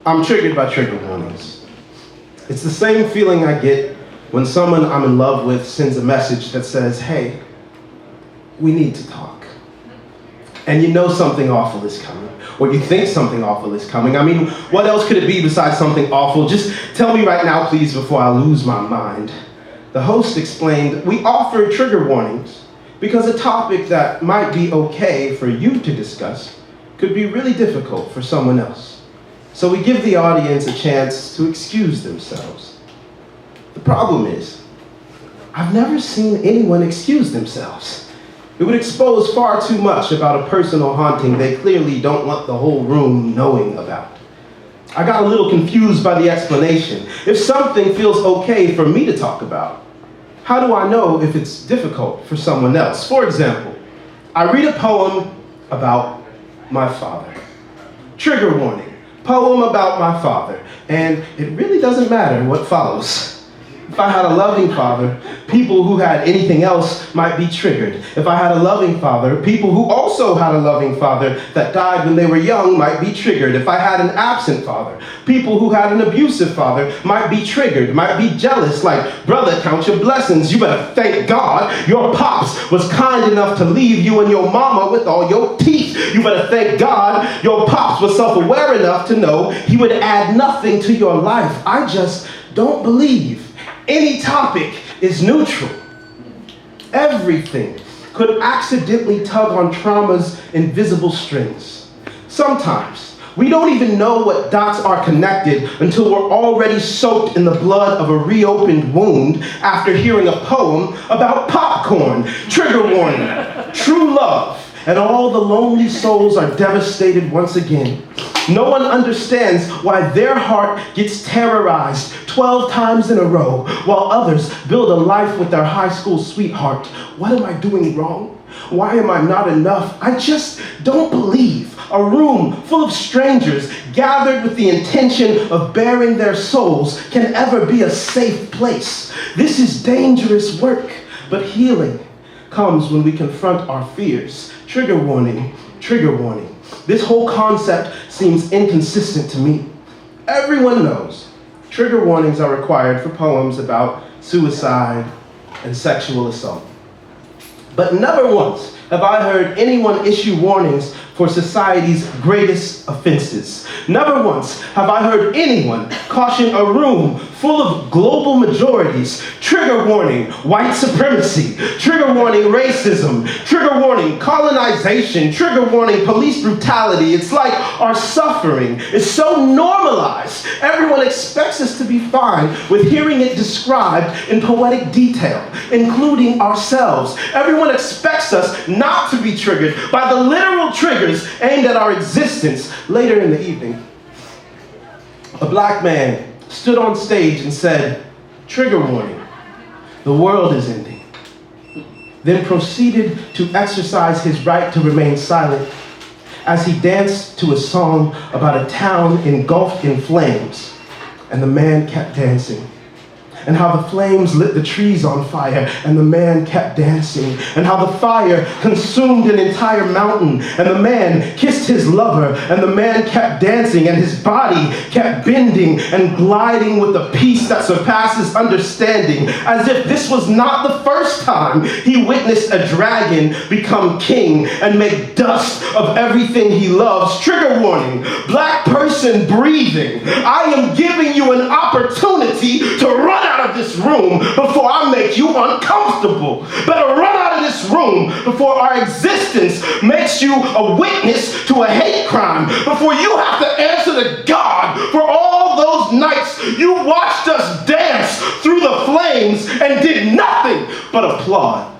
I'm triggered by trigger warnings. It's the same feeling I get when someone I'm in love with sends a message that says, hey, we need to talk. And you know something awful is coming, or you think something awful is coming. I mean, what else could it be besides something awful? Just tell me right now, please, before I lose my mind. The host explained, we offer trigger warnings because a topic that might be okay for you to discuss could be really difficult for someone else. So we give the audience a chance to excuse themselves. The problem is, I've never seen anyone excuse themselves. It would expose far too much about a personal haunting they clearly don't want the whole room knowing about. I got a little confused by the explanation. If something feels okay for me to talk about, how do I know if it's difficult for someone else? For example, I read a poem about my father. Trigger warning. Poem about my father, and it really doesn't matter what follows. If I had a loving father, people who had anything else might be triggered. If I had a loving father, people who also had a loving father that died when they were young might be triggered. If I had an absent father, people who had an abusive father might be triggered, might be jealous, like, brother, count your blessings. You better thank God your pops was kind enough to leave you and your mama with all your teeth. You better thank God your pops was self-aware enough to know he would add nothing to your life. I just don't believe any topic is neutral. Everything could accidentally tug on trauma's invisible strings. Sometimes we don't even know what dots are connected until we're already soaked in the blood of a reopened wound after hearing a poem about popcorn. Trigger warning, true love, and all the lonely souls are devastated once again. No one understands why their heart gets terrorized 12 times in a row, while others build a life with their high school sweetheart. What am I doing wrong? Why am I not enough? I just don't believe a room full of strangers gathered with the intention of bearing their souls can ever be a safe place. This is dangerous work, but healing comes when we confront our fears. Trigger warning, trigger warning. This whole concept seems inconsistent to me. Everyone knows trigger warnings are required for poems about suicide and sexual assault. But never once have I heard anyone issue warnings for society's greatest offenses. Never once have I heard anyone caution a room full of global majorities. Trigger warning, white supremacy. Trigger warning, racism. Trigger warning, colonization. Trigger warning, police brutality. It's like our suffering is so normalized. Everyone expects us to be fine with hearing it described in poetic detail, including ourselves. Everyone expects us not to be triggered by the literal triggers aimed at our existence. Later in the evening, a black man stood on stage and said, trigger warning, the world is ending. Then proceeded to exercise his right to remain silent as he danced to a song about a town engulfed in flames. And the man kept dancing. And how the flames lit the trees on fire, and the man kept dancing. And how the fire consumed an entire mountain, and the man kissed his lover, and the man kept dancing, and his body kept bending and gliding with a peace that surpasses understanding, as if this was not the first time he witnessed a dragon become king and make dust of everything he loves. Trigger warning, black person breathing. I am giving you an opportunity to run out of this room before I make you uncomfortable. Better run out of this room before our existence makes you a witness to a hate crime, before you have to answer to God for all those nights you watched us dance through the flames and did nothing but applaud.